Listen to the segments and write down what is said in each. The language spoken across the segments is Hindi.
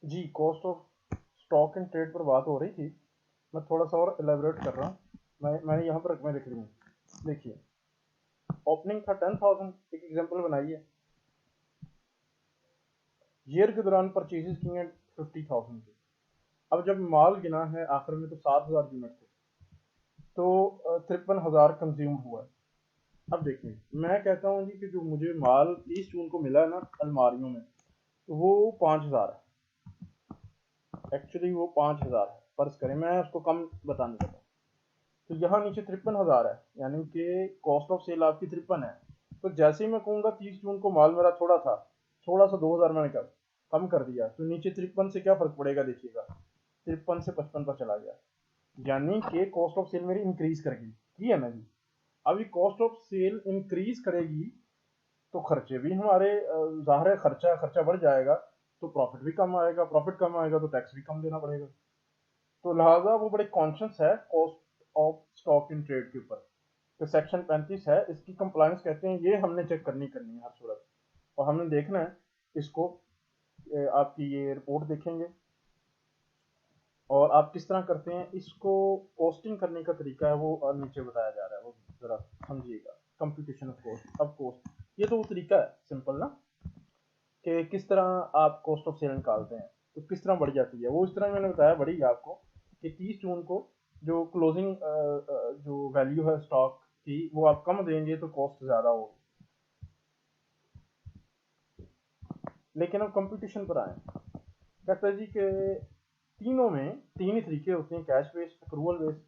Ji, cost of stock in trade पर बात हो रही थी। मैं थोड़ा सा और एलेबोरेट कर रहा हूँ। मैंने यहाँ पर रकमें लिख ली हैं। देखिए, ओपनिंग था 10,000, एक एग्जांपल बनाइए। ईयर के दौरान परचेजेस की हैं 50,000 की। अब जब माल गिना है आखिर में तो 7,000 यूनिट थे, तो 53,000 कंज्यूम हुआ है। अब देखिए, मैं कहता हूँ जी कि जो मुझे माल 30 जून को मिला है ना अलमारियों में, तो वो 5,000 है। एक्चुअली वो 5,000 है, फर्ज करें मैं उसको कम बताने लगा, तो यहाँ नीचे 53,000 है, यानी कि कॉस्ट ऑफ सेल आपकी 53 है। तो जैसे ही मैं कहूँगा 30 जून को माल मेरा थोड़ा था, थोड़ा सा 2,000 मैंने कम कर दिया, तो नीचे 53 से क्या फर्क पड़ेगा देखिएगा, 53 से 55 पर चला गया, यानी कि कॉस्ट ऑफ सेल मेरी इंक्रीज कर गई। ठीक है ना जी। अब ये कॉस्ट ऑफ सेल इंक्रीज करेगी तो खर्चे भी हमारे जाहिर है, खर्चा खर्चा बढ़ जाएगा तो प्रॉफिट भी कम आएगा, प्रॉफिट कम आएगा तो टैक्स भी कम देना पड़ेगा। तो लिहाजा वो बड़े कॉन्शियस है cost of stock in trade के ऊपर। तो सेक्शन 35 है, इसकी कंप्लायंस कहते हैं, ये हमने चेक करनी करनी है हर सूरत, और हमने देखना है इसको। आपकी ये रिपोर्ट देखेंगे और आप किस तरह करते हैं इसको, कॉस्टिंग करने का तरीका है वो नीचे बताया जा रहा है, वो जरा समझिएगा। कंप्यूटेशन ऑफ कॉस्ट, अब कॉस्ट ये तो वो तरीका है सिंपल ना, कि किस तरह आप कॉस्ट ऑफ सेल निकालते हैं, तो किस तरह बढ़ जाती है वो, इस तरह मैंने बताया बढ़ी आपको कि 30 जून को जो क्लोजिंग जो वैल्यू है स्टॉक की वो आप कम देंगे तो कॉस्ट ज़्यादा होगी। लेकिन अब कंपटीशन पर आए, कहता है जी कि तीनों में तीन ही तरीके होते हैं, कैश बेस्ड, अक्रूवल बेस्ड,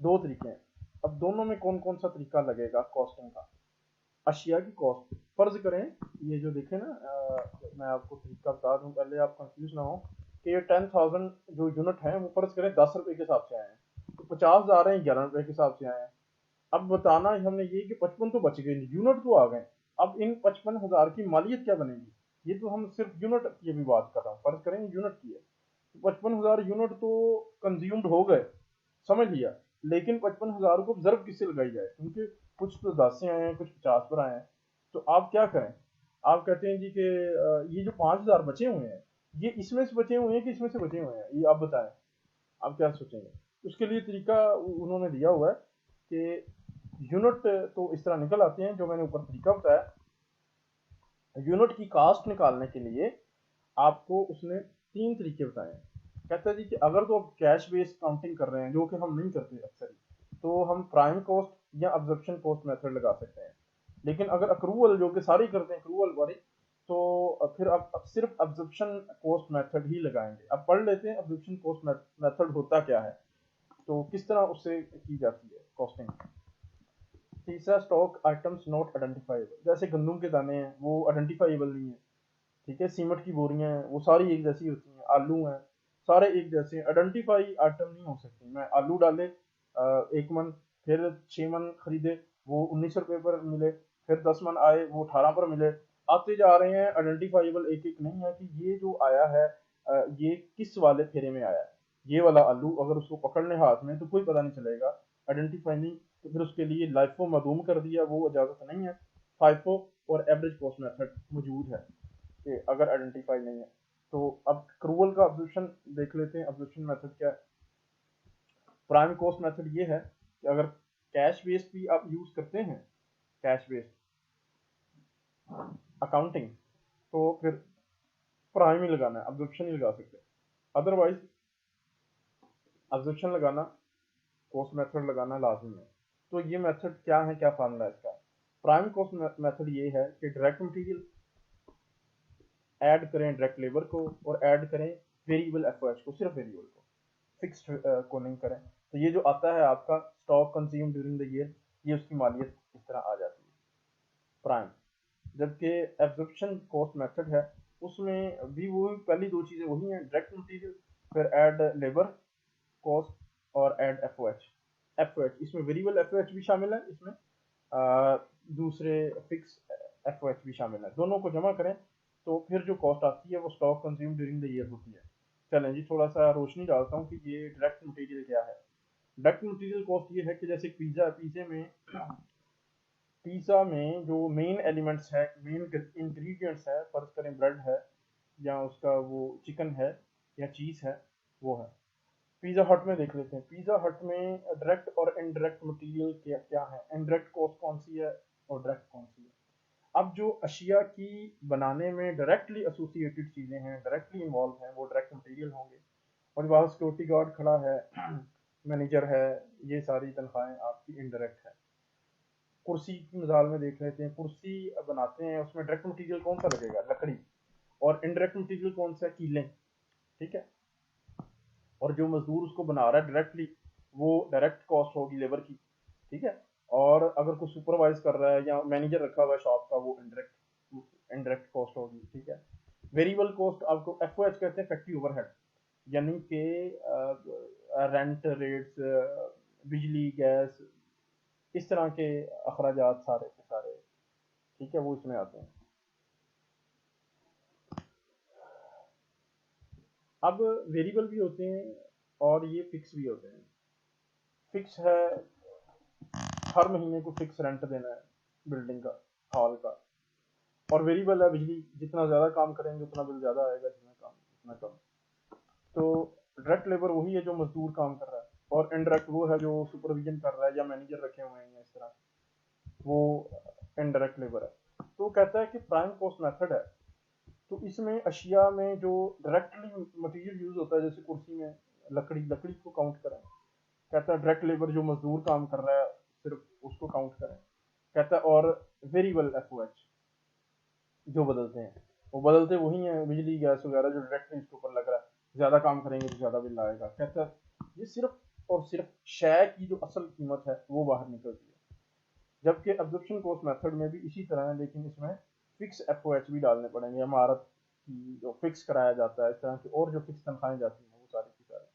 दो तरीके हैं। अब दोनों में कौन कौन सा तरीका लगेगा कॉस्टिंग का। अशिया की कॉस्ट, फर्ज करें ये जो देखे ना, मैं आपको तरीका बता दूं पहले आप कंफ्यूज ना हो, कि ये 10,000 जो यूनिट है वो फर्ज करें 10 रुपए के हिसाब से आए हैं, तो 50 आ रहे हैं 11 रुपए के हिसाब से आए हैं। अब बताना हमने ये कि 55 तो बच गए, यूनिट तो आ गए। अब इन 55,000 की मालियत क्या बनेगी, ये तो हम सिर्फ यूनिट की भी बात कर रहा हूँ, फर्ज करें यूनिट की है, 55,000 यूनिट तो कंज्यूम्ड हो गए, समझ लिया। लेकिन 55,000 को ऑब्जर्व किससे लगाई जाए, क्योंकि कुछ तो 10 से आए हैं, कुछ 50 पर आए हैं। तो आप क्या करें, आप कहते हैं जी कि ये जो 5,000 बचे हुए हैं, ये इसमें से बचे हुए हैं कि इसमें से बचे हुए हैं, ये आप बताएं, आप क्या सोचेंगे। उसके लिए तरीका उन्होंने दिया हुआ है कि यूनिट तो इस तरह निकल आते हैं, जो मैंने ऊपर तरीका बताया। यूनिट की कास्ट निकालने के लिए आपको उसने तीन तरीके बताए हैं। कहता है जी कि अगर तो आप कैश बेस्ड काउंटिंग कर रहे हैं, जो कि हम नहीं करते अक्सर ही, तो हम प्राइम कॉस्ट या ऑब्जर्प्शन कॉस्ट मेथड लगा सकते हैं। लेकिन अगर अक्रूवल, जो कि सारे करते हैं अक्रूवल वाले, तो फिर आप सिर्फ ऑब्जर्प्शन कॉस्ट मेथड ही लगाएंगे। अब पढ़ लेते हैं ऑब्जर्प्शन कॉस्ट मेथड होता क्या है, तो किस तरह उससे की जाती है कॉस्टिंग। तीसरा, स्टॉक आइटम्स नॉट आइडेंटिफाइबल, जैसे गंदम के दाने हैं वो आइडेंटिफाइबल नहीं है। ठीक है, सीमेंट की बोरियां हैं वो सारी एक जैसी होती हैं, आलू हैं सारे एक जैसे हैं, आइडेंटिफाई आइटम नहीं हो सकती। मैं आलू डाले 1 मन, फिर 6 मन खरीदे वो 19 रुपए पर मिले, फिर 10 मन आए वो 18 पर मिले, आते जा रहे हैं, आइडेंटिफाइबल एक एक नहीं है कि ये जो आया है ये किस वाले फेरे में आया है। ये वाला आलू अगर उसको पकड़ ले हाथ में तो कोई पता नहीं चलेगा, आइडेंटिफाई नहीं, तो फिर उसके लिए लाइफो मदूम कर दिया, वो इजाजत नहीं है। फाइफो और एवरेज कॉस्ट मेथड मौजूद है कि अगर आइडेंटिफाई नहीं है। तो अब क्रूवल का ऑब्जर्वेशन देख लेते हैं, ऑब्जर्वेशन मेथड क्या है। प्राइम कॉस्ट मेथड ये है कि अगर कैश बेस्ड भी आप यूज करते हैं, कैश बेस्ड अकाउंटिंग, तो फिर प्राइम ही लगाना है, ऑब्जर्वेशन ही लगा सकते हैं। अदरवाइज ऑब्जर्वेशन लगाना, कॉस्ट मेथड लगाना लाजमी है। तो ये मेथड क्या है, क्या फार्मूला है इसका। प्राइम कॉस्ट मेथड ये है कि डायरेक्ट मटेरियल ऐड करें डायरेक्ट लेबर को, और ऐड करें वेरिएबल एफओएच को, सिर्फ वेरिएबल को, फिक्स्ड को नहीं करें। तो ये जो आता है आपका stock consume during the year, ये उसकी मालियत इस तरह आ जाती है प्राइम। जबकि एब्जॉर्प्शन कॉस्ट मेथड है, उसमें भी वो पहली दो चीज़ें वही हैं, डायरेक्ट मटेरियल, फिर ऐड लेबर कॉस्ट, और ऐड एफओएच। एफओएच इसमें वेरिएबल एफओएच भी शामिल है, इसमें दूसरे फिक्स एफओएच भी शामिल है, दोनों को जमा करें तो फिर जो कॉस्ट आती है वो stock consume during the year होती है। चलें जी, थोड़ा सा रोशनी डालता हूँ कि ये डायरेक्ट मटेरियल क्या है। डायरेक्ट मटेरियल कॉस्ट ये है कि जैसे पिज्ज़ा, पिज़्ज़ा में जो मेन एलिमेंट्स है, मेन इंग्रेडिएंट्स है, फर्ज करें ब्रेड है, या उसका वो चिकन है या चीज़ है, वो है। पिज़्ज़ा हट में देख लेते हैं। पिज़्ज़ा हट में डायरेक्ट और इनडायरेक्ट मटेरियल क्या क्या है, इनडायरेक्ट कॉस्ट कौन सी है और डायरेक्ट कौन सी है। अब जो अशिया की बनाने में डायरेक्टली एसोसिएटेड चीज़ें हैं, डायरेक्टली इन्वॉल्व हैं, वो डायरेक्ट मटेरियल होंगे। और वहाँ सिक्योरिटी गार्ड खड़ा है, मैनेजर है, ये सारी तनख्वाहें आपकी इनडायरेक्ट है। कुर्सी की मिसाल में देख लेते हैं। कुर्सी बनाते हैं, उसमें डायरेक्ट मटेरियल कौन सा लगेगा, लकड़ी। और इनडायरेक्ट मटेरियल कौन सा है, कीलें। ठीक है। और जो मजदूर उसको बना रहा है डायरेक्टली, वो डायरेक्ट कॉस्ट होगी लेबर की। ठीक है। और अगर कोई सुपरवाइज कर रहा है या मैनेजर रखा हुआ है शॉप का, वो इनडायरेक्ट इनडायरेक्ट कॉस्ट होगी। ठीक है। वेरिएबल कॉस्ट आपको एफओएच कहते हैं, फैक्ट्री ओवरहेड, यानी कि रेंट रेट्स, बिजली गैस, इस तरह के अखराजात सारे के सारे। ठीक है, वो इसमें आते हैं। अब वेरिएबल भी होते हैं और ये फिक्स भी होते हैं। फिक्स है, हर महीने को फिक्स रेंट देना है बिल्डिंग का, हॉल का। और वेरिएबल है, बिजली जितना ज़्यादा काम करेंगे उतना बिल ज़्यादा आएगा, जितना काम उतना कम। तो डायरेक्ट लेबर वही है जो मजदूर काम कर रहा है, और इनडायरेक्ट वो है जो सुपरविजन कर रहा है या मैनेजर रखे हुए हैं, इस तरह वो इनडायरेक्ट लेबर है। तो कहता है कि प्राइम कॉस्ट मेथड है। तो इसमें अशिया में जो डायरेक्टली मटेरियल यूज होता है, जैसे कुर्सी में लकड़ी, लकड़ी को काउंट करें। कहता है डायरेक्ट लेबर जो मजदूर काम कर रहा है सिर्फ उसको काउंट करें। कहता है और वेरिएबल एफओएच जो बदलते हैं, वो बदलते वही हैं, बिजली गैस वगैरह जो डायरेक्टली इसके ऊपर लग रहा है। ज़्यादा काम करेंगे तो ज़्यादा बिल आएगा। कहता है ये सिर्फ और सिर्फ शय की जो असल कीमत है वो बाहर निकलती है। जबकि एब्जॉर्प्शन कॉस्ट मेथड में भी इसी तरह है, लेकिन इसमें फिक्स एफओएच भी डालने पड़ेंगे। इमारत की जो फिक्स कराया जाता है, इस तरह की और जो फिक्स तनख्वाहें जाती हैं वो सारी की सारी,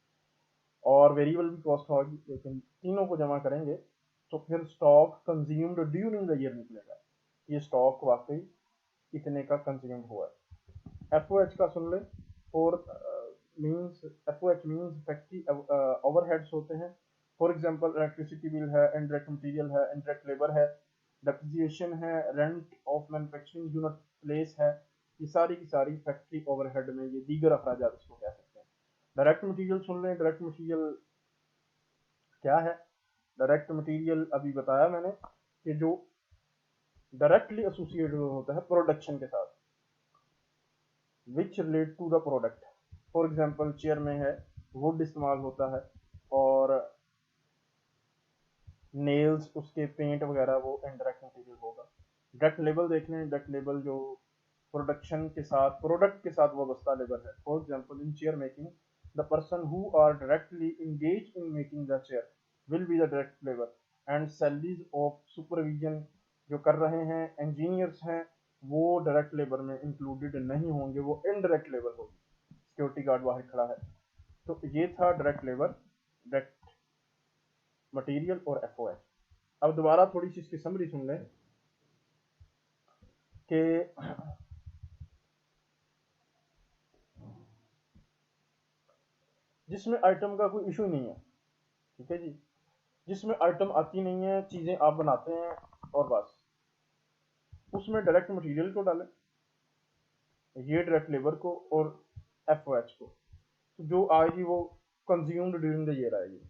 और वेरिएबल भी कॉस्ट होगी। लेकिन तीनों को जमा करेंगे तो फिर stock consumed during the year निकलेगा। ये स्टॉक वाकई इतने का कंज्यूम हुआ है। एफओएच का सुन ले। और means, FOH means factory overheads होते हैं। फॉर एग्जांपल इलेक्ट्रिसिटी बिल है, इनडायरेक्ट मटेरियल है, इनडायरेक्ट लेबर है, डेप्रिसिएशन है, rent of manufacturing unit place है। ये सारी की सारी फैक्ट्री ओवरहेड में ये दीगर अखराजात इसको कह सकते हैं। डायरेक्ट मटेरियल सुन लें। डायरेक्ट मटेरियल क्या है? डायरेक्ट मटेरियल अभी बताया मैंने कि जो डायरेक्टली एसोसिएटेड होता है प्रोडक्शन के साथ, which relate to the product. For example chair में है, वुड इस्तेमाल होता है, और नेल्स, उसके पेंट वगैरह वो इनडायरेक्ट मटेरियल होगा। डायरेक्ट लेबर देख लें। डायरेक्ट लेबर जो प्रोडक्शन के साथ, प्रोडक्ट के साथ वाबस्ता लेबर है। For example in chair making, the person who are directly engage in making the chair will be the direct labour, and salaries of supervision जो कर रहे हैं इंजीनियर्स हैं, वो डायरेक्ट लेबर में इंक्लूडेड नहीं होंगे, वो इनडायरेक्ट लेबर होगी। सिक्योरिटी गार्ड बाहर खड़ा है। तो ये था डायरेक्ट लेबर, डायरेक्ट मटेरियल और एफओएच। अब दोबारा थोड़ी सी इसकी समरी सुन लें कि जिसमें आइटम का कोई इशू नहीं है, ठीक है जी, जिसमें आइटम आती नहीं है, चीजें आप बनाते हैं और बस, उसमें डायरेक्ट मटेरियल को डालें, ये डायरेक्ट लेबर को, और एफओएच को। तो जो आएगी वो कंज्यूम्ड ड्यूरिंग द ईयर आएगी।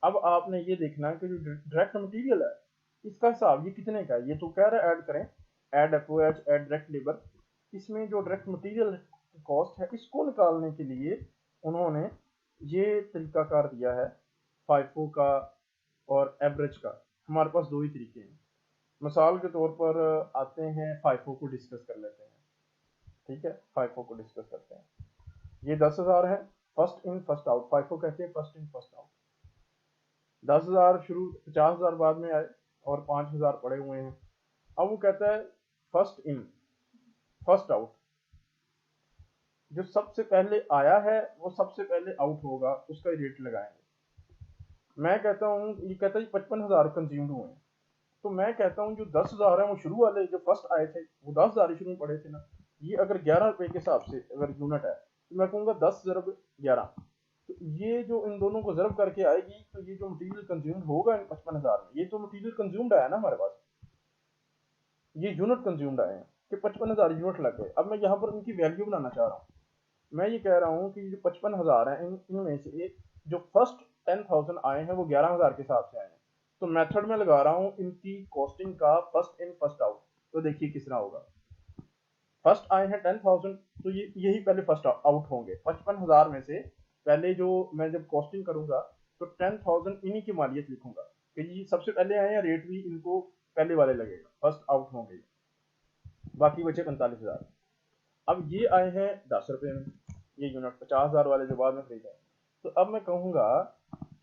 अब आपने ये देखना है कि जो डायरेक्ट मटेरियल है इसका हिसाब ये कितने का है। ये तो कह रहा है ऐड करें, add FOH, add direct labour. इसमें जो डायरेक्ट मटेरियल कॉस्ट है इसको निकालने के लिए उन्होंने ये तरीकाकार दिया है, फाइफो का और एवरेज का। हमारे पास दो ही तरीके हैं। मिसाल के तौर पर आते हैं, फाइफो को डिस्कस कर लेते हैं। ठीक है, फाइफो को डिस्कस करते हैं। ये 10,000 है, first in first out, FIFO कहते हैं फर्स्ट इन फर्स्ट आउट। 10,000 शुरू, 50,000 बाद में आए और 5,000 पड़े हुए हैं। अब वो कहता है फर्स्ट इन फर्स्ट आउट, जो सबसे पहले आया है वो सबसे पहले आउट होगा, उसका रेट लगाएंगे। मैं कहता हूँ, ये कहता है 55,000 कंज्यूम्ड हुए हैं, तो मैं कहता हूँ जो 10,000 है वो शुरू वाले जो फर्स्ट आए थे वो 10,000 ही शुरू में पड़े थे ना। ये अगर 11 रुपए के हिसाब से अगर यूनिट है तो मैं कहूँगा 10 ज़रब 11। तो ये जो इन दोनों को ज़रब करके आएगी, तो ये जो मटेरियल कंज्यूम्ड होगा इन 55,000 में, ये तो मटेरियल कंज्यूम्ड आया ना हमारे पास, ये यूनिट कंज्यूम्ड आए हैं। कि 55,000 यूनिट लग गए। अब मैं यहाँ पर उनकी वैल्यू बनाना चाह रहा हूँ। मैं ये कह रहा हूँ कि जो 55,000 है इनमें से जो फर्स्ट 10,000 आए हैं वो 11,000 के हिसाब से आए हैं। तो मेथड में लगा रहा हूँ इनकी कॉस्टिंग का फर्स्ट इन फर्स्ट आउट। तो देखिए किस तरह होगा। फर्स्ट आए हैं 10,000, तो ये यही पहले फर्स्ट आउट होंगे। 55,000 में से पहले जो मैं जब कॉस्टिंग करूंगा तो 10,000 इन्हीं की मालियत लिखूंगा कि ये सबसे पहले आए हैं, रेट भी इनको पहले वाले लगेगा, फर्स्ट आउट होंगे। बाकी बचे 45,000। अब ये आए हैं 10 रुपए में, ये यूनिट 50,000 वाले जो बाद में खरीदा। तो अब मैं कहूंगा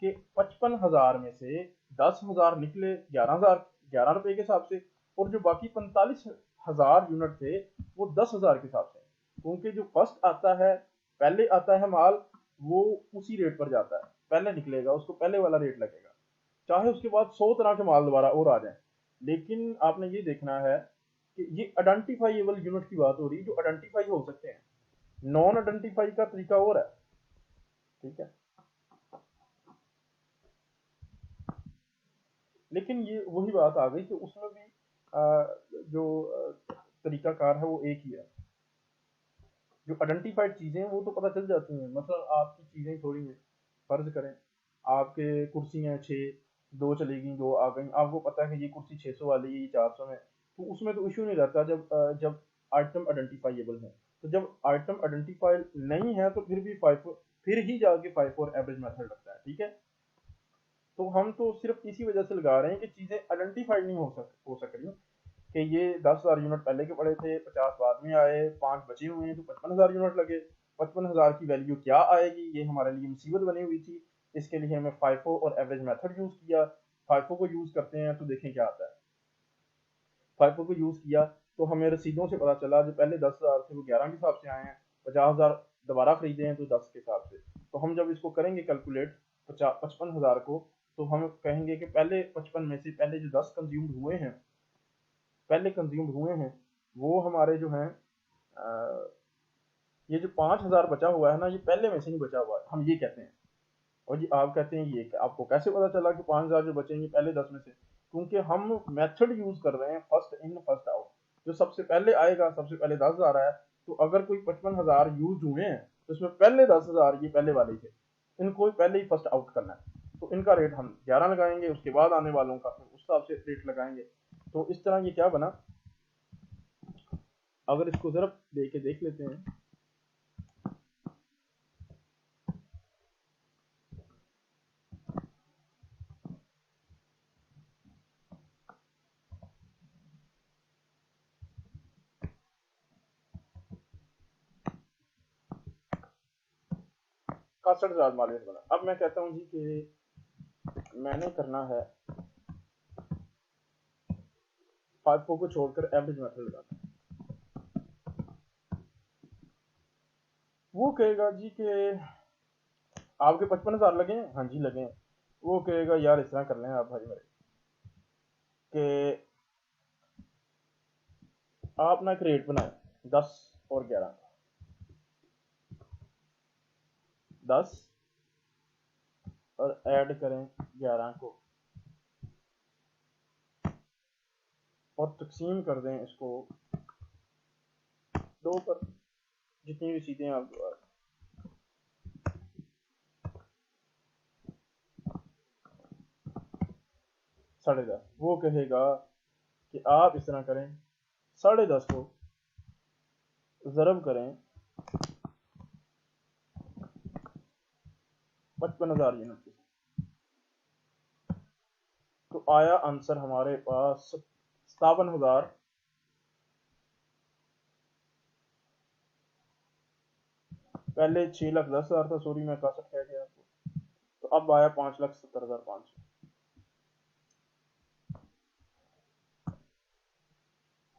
कि 55,000 में से 10,000 निकले 11,000, 11 रुपए के हिसाब से, और जो बाकी 45,000 यूनिट थे वो 10,000 के हिसाब से। क्योंकि जो फर्स्ट आता है, पहले आता है माल, वो उसी रेट पर जाता है, पहले निकलेगा, उसको पहले वाला रेट लगेगा, चाहे उसके बाद 100 तरह के माल दोबारा और आ जाए। लेकिन आपने ये देखना है कि ये आइडेंटिफाइबल यूनिट की बात हो रही है, जो आइडेंटिफाई हो सकते हैं। नॉन आइडेंटिफाई का तरीका और है, ठीक है। लेकिन ये वही बात आ गई कि उसमें भी जो तरीकाकार है वो एक ही है। जो आइडेंटिफाइड चीजें हैं वो तो पता चल जाती हैं। मतलब आपकी चीजें थोड़ी हैं, फर्ज करें आपके कुर्सियां 6, 2 चलेगी, 2 आ गई, आपको पता है कि ये कुर्सी 600 वाली है, ये 400 में, तो उसमें तो इश्यू नहीं रहता जब आइटम आइडेंटिफाइबल है। तो जब आइटम आइडेंटिफाइड नहीं है तो फिर भी फाइफो, फिर ही जाके FIFO एवरेज मेथड लगता है, ठीक है। तो हम तो सिर्फ इसी वजह से लगा रहे हैं कि चीजें आइडेंटिफाइड नहीं हो सक रही कि ये 10,000 यूनिट पहले के पड़े थे, 50 बाद में आए, 5 बचे हुए हैं, तो 55,000 यूनिट लगे। 55,000 की वैल्यू क्या आएगी, ये हमारे लिए मुसीबत बनी हुई थी। इसके लिए हमें फाइफो और एवरेज मेथड यूज किया। फाइफो को यूज करते हैं तो देखें क्या आता है। फाइफो को यूज किया तो हमें रसीदों से पता चला जो पहले 10,000 थे वो 11 के हिसाब से आए हैं, 50,000 दोबारा खरीदे हैं तो 10 के हिसाब से। तो हम जब इसको करेंगे कैलकुलेट 55,000 को, तो हम कहेंगे कि पहले 55 में से पहले जो 10 कंज्यूम्ड हुए हैं, पहले कंज्यूम्ड हुए हैं, वो हमारे जो हैं, ये जो 5,000 बचा हुआ है ना, ये पहले में से नहीं बचा हुआ है, हम ये कहते हैं। और जी आप कहते हैं ये आपको कैसे पता चला कि 5,000 जो बचेंगे पहले 10 में से? क्योंकि हम मेथड यूज कर रहे हैं फर्स्ट इन फर्स्ट आउट। जो सबसे पहले आएगा, सबसे पहले 10,000 आया, तो अगर कोई 55,000 यूज हुए हैं तो इसमें पहले 10,000 ये पहले वाले थे, इनको पहले ही फर्स्ट आउट करना है। तो इनका रेट हम 11 लगाएंगे, उसके बाद आने वालों का फिर उस हिसाब से रेट लगाएंगे। तो इस तरह ये क्या बना, अगर इसको जरा दे के देख लेते हैं। का 60,000 मालियत बना। अब मैं कहता हूँ जी कि मैंने करना है फाइफो को छोड़कर एवरेज मेथड लगाना है। वो कहेगा जी कि आपके 55,000 लगे हैं, हाँ जी लगे हैं। वो कहेगा यार इस तरह कर लें आप भाई मेरे, कि आप ना एक रेट बनाए 10 और 11, 10 और ऐड करें 11 को, और तकसीम कर दें इसको 2 पर, जितनी भी चीजें आपके पास। 10.5, वो कहेगा कि आप इस तरह करें, 10.5 को ज़रब करें 55,000 यूनिट के, तो आया आंसर हमारे पास 57,000। पहले 6,10,000 था, सॉरी मैं 61 कह गया आपको। तो अब आया 5,70,500।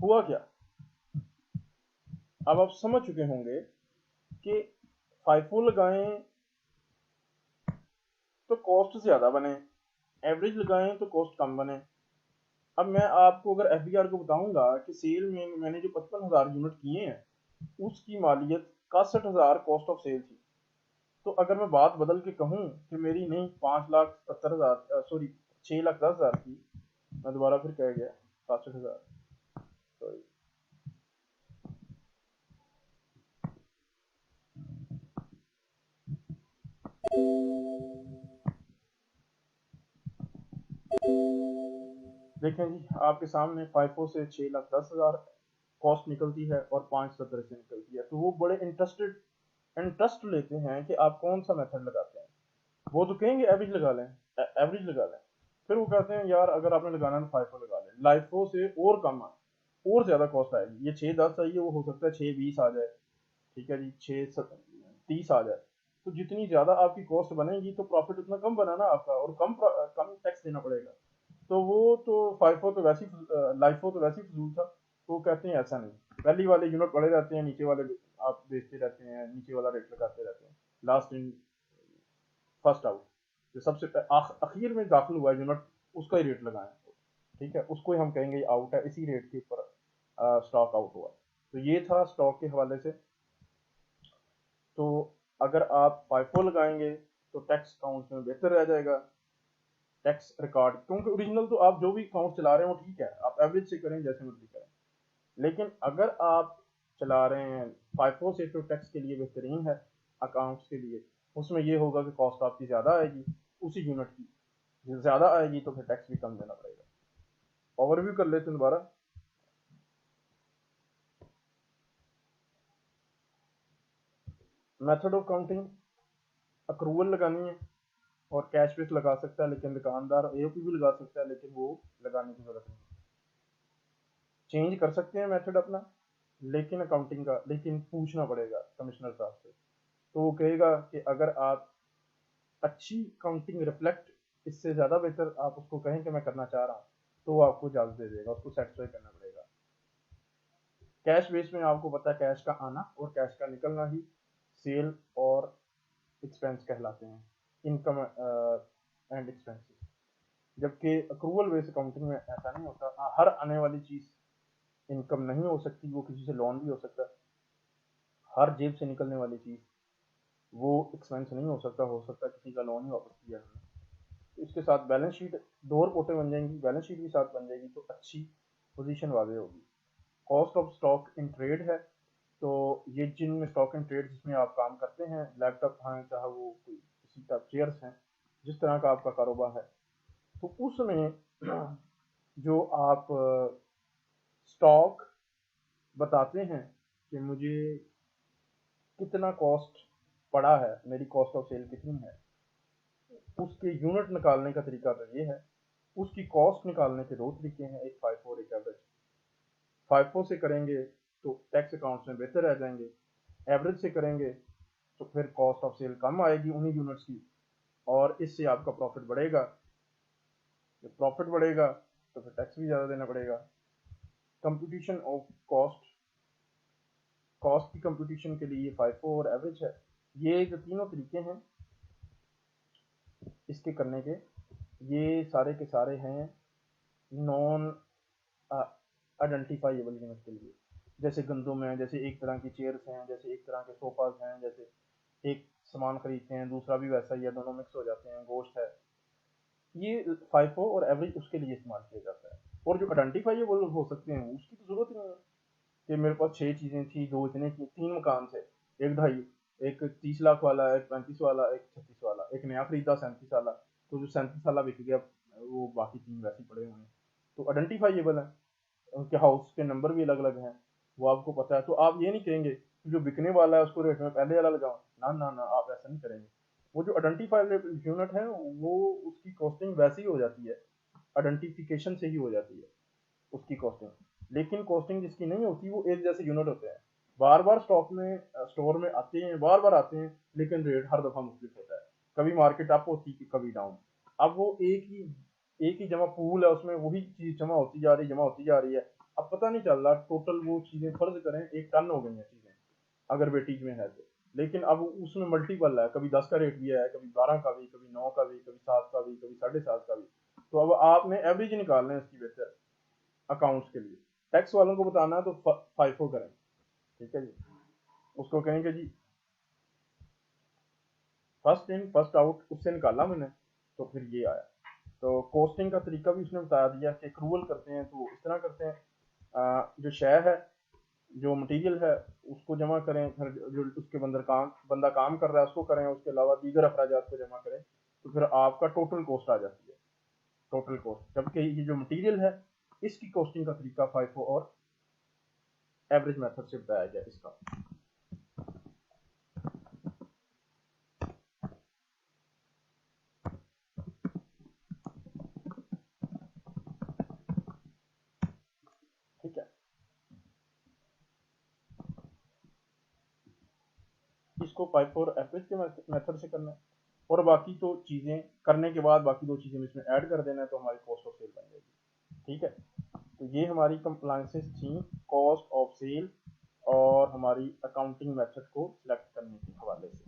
हुआ क्या, अब आप समझ चुके होंगे कि फाइफो लगाएं तो कॉस्ट ज्यादा बने, एवरेज लगाएं तो कॉस्ट कम बने। अब मैं आपको अगर FBR को बताऊंगा कि सेल में मैंने जो 55,000 यूनिट किए हैं उसकी मालियत 61,000 कॉस्ट ऑफ सेल थी। तो अगर मैं बात बदल के कहूँ कि मेरी नहीं 5,70,000, सॉरी 6,10,000 की, मैं दोबारा फिर कह गया 62,000, सॉरी देखें जी, आपके सामने फाइफो से 6,10,000 कॉस्ट निकलती है और 5,70 से निकलती है। तो वो बड़े इंटरेस्ट लेते हैं कि आप कौन सा मेथड लगाते हैं। वो तो कहेंगे एवरेज लगा लें, एवरेज लगा लें। फिर वो कहते हैं यार अगर आपने लगाना है तो फाइफो लगा लें, लाइफो से और कम और ज्यादा कॉस्ट आएगी। ये 6,10 चाहिए, वो हो सकता है 6,20 आ जाए, ठीक है जी, 6,30 आ जाए। तो जितनी ज्यादा आपकी कॉस्ट बनेगी तो प्रॉफिट उतना कम बना ना आपका, और कम टैक्स देना पड़ेगा। तो वो तो फाइफो तो वैसे ही, लाइफो तो वैसे ही फजूल था। तो वो कहते हैं ऐसा नहीं, पहली वाले यूनिट पड़े रहते हैं, नीचे वाले आप बेचते रहते हैं, नीचे वाला रेट लगाते रहते हैं। लास्ट इन फर्स्ट आउट, जो सबसे आखिर में दाखिल हुआ यूनिट, उसका ही रेट लगाएं, ठीक है, उसको ही हम कहेंगे आउट है, इसी रेट के ऊपर स्टॉक आउट हुआ। तो ये था स्टॉक के हवाले से। तो अगर आप फाइफो लगाएंगे तो टैक्स अकाउंट में बेहतर रह जाएगा, टैक्स रिकॉर्ड, क्योंकि ओरिजिनल तो आप जो भी अकाउंट चला रहे हैं वो ठीक है, आप एवरेज से करें जैसे मर्जी करें। लेकिन अगर आप चला रहे हैं फाइफो से तो टैक्स के लिए बेहतरीन है, अकाउंट्स के लिए। उसमें ये होगा कि कॉस्ट आपकी ज़्यादा आएगी उसी यूनिट की, ज़्यादा आएगी तो फिर टैक्स भी कम देना पड़ेगा। ओवरव्यू कर लेते हैं दोबारा। मेथड ऑफ काउंटिंग, अक्रूवल लगानी है और कैश बेस लगा सकता है, लेकिन दुकानदार एओपी भी लगा सकता है, लेकिन वो लगाने की जरूरत नहीं। चेंज कर सकते हैं मेथड अपना, लेकिन अकाउंटिंग का, लेकिन पूछना पड़ेगा कमिश्नर साहब से। तो वो कहेगा कि अगर आप अच्छी काउंटिंग रिफ्लेक्ट, इससे ज़्यादा बेहतर आप उसको कहें कि मैं करना चाह रहा हूँ, तो वो आपको इजाज़त दे देगा, उसको सेटिस्फाई करना पड़ेगा। कैश बेस में आपको पता है कैश का आना और कैश का निकलना ही सेल और एक्सपेंस कहलाते हैं, इनकम एंड एक्सपेंसेस। जबकि अक्रूवल बेस अकाउंटिंग में ऐसा नहीं होता। हर आने वाली चीज़ इनकम नहीं हो सकती, वो किसी से लोन भी हो सकता है। हर जेब से निकलने वाली चीज़ वो एक्सपेंस नहीं हो सकता किसी का लोन ही वापस किया हमने। तो इसके साथ बैलेंस शीट, दो रिपोर्टें बन जाएंगी, बैलेंस शीट भी साथ बन जाएगी, तो अच्छी पोजीशन वाजे होगी। Cost of stock in trade है, तो ये जिनमें स्टॉक इन ट्रेड जिसमें आप काम करते हैं, लैपटॉप हैं चाहे वो कोई किसी का चेयर्स हैं, जिस तरह का आपका कारोबार है, तो उसमें जो आप स्टॉक बताते हैं कि मुझे कितना कॉस्ट पड़ा है, मेरी कॉस्ट ऑफ सेल कितनी है, उसके यूनिट निकालने का तरीका तो ये है। उसकी कॉस्ट निकालने के दो तरीके हैं, एक फाइफो और एक एवरेज। फाइफो से करेंगे तो टैक्स अकाउंट्स में बेहतर रह जाएंगे, एवरेज से करेंगे तो फिर कॉस्ट ऑफ सेल कम आएगी उन्हीं यूनिट्स की, और इससे आपका प्रॉफिट बढ़ेगा। जब प्रॉफिट बढ़ेगा तो फिर टैक्स भी ज़्यादा देना पड़ेगा। कंप्यूटेशन ऑफ कॉस्ट, कॉस्ट की कंप्यूटेशन के लिए फाइफो और एवरेज है। ये जो तीनों तरीके हैं इसके करने के, ये सारे के सारे हैं नॉन आइडेंटिफाइबल यूनिट के लिए। जैसे गंदम है, जैसे एक तरह की चेयर्स हैं, जैसे एक तरह के सोफाज हैं, जैसे एक सामान खरीदते हैं दूसरा भी वैसा ही है, दोनों मिक्स हो जाते हैं, गोश्त है। ये फाइफो और एवरेज उसके लिए इस्तेमाल किया जाता है। और जो आइडेंटिफाइबल हो सकते हैं उसकी तो जरूरत ही नहीं है कि मेरे पास 6 चीजें थी, दो इतने की, 3 मकान थे, एक ढाई, एक 30 लाख वाला, एक 35 वाला, एक 36 वाला, एक नया खरीदा 37 वाला, तो जो 37 वाला बिक गया वो बाकी 3 वैसे ही पड़े हुए हैं। तो आइडेंटिफाइबल है, उनके हाउस के नंबर भी अलग अलग हैं, वो आपको पता है। तो आप ये नहीं कहेंगे कि जो बिकने वाला है उसको रेट में पहले वाला लगाओ, ना ना ना, आप ऐसा नहीं करेंगे। वो जो आइडेंटिफाइबल यूनिट है वो उसकी कॉस्टिंग वैसी ही हो जाती है, आइडेंटिफिकेशन से ही हो जाती है उसकी कॉस्टिंग। लेकिन कॉस्टिंग जिसकी नहीं होती वो एक जैसे यूनिट होते हैं, बार बार स्टॉक में स्टोर में आते हैं, बार बार आते हैं, लेकिन रेट हर दफा मुख्तलिफ होता है। कभी मार्केट अप होती है, कभी डाउन। अब वो एक ही जमा पूल है, उसमें वही चीज जमा होती जा रही, जमा होती जा रही है। अब पता नहीं चल रहा टोटल वो चीजें, फर्ज करें 1 टन हो गई हैं चीजें अगर वेटीज में है तो, लेकिन अब उसमें मल्टीपल है, कभी 10 का रेट भी है, कभी 12 का भी, कभी 9 का भी, कभी 7 का भी, कभी 7.5 का भी। तो अब आपने एवरेज निकालना है इसकी बेहतर अकाउंट्स के लिए। टैक्स वालों को बताना है तो फाइफो करें, ठीक है जी। उसको कहेंगे जी फर्स्ट इन फर्स्ट आउट, उससे निकाला मैंने तो फिर ये आया। तो कॉस्टिंग का तरीका भी उसने बता दिया कि एक्रूवल करते हैं तो इस तरह करते हैं। जो शेयर है जो मटेरियल है उसको जमा करें, फिर जो उसके बंदा काम कर रहा है उसको करें, उसके अलावा दीगर अखराजात को जमा करें, तो फिर आपका टोटल कॉस्ट आ जाती है, टोटल कॉस्ट। जबकि ये जो मटेरियल है इसकी कॉस्टिंग का तरीका फाइफो और एवरेज मेथड से बताया गया इसका। ठीक है, इसको फाइफो और एवरेज के मेथड से करना है, और बाकी तो चीज़ें करने के बाद बाकी दो चीज़ें इसमें ऐड कर देना है, तो हमारी कॉस्ट ऑफ सेल बन जाएगी। ठीक है, तो ये हमारी कंप्लायंसेस थी कॉस्ट ऑफ सेल और हमारी अकाउंटिंग मेथड को सिलेक्ट करने के हवाले से।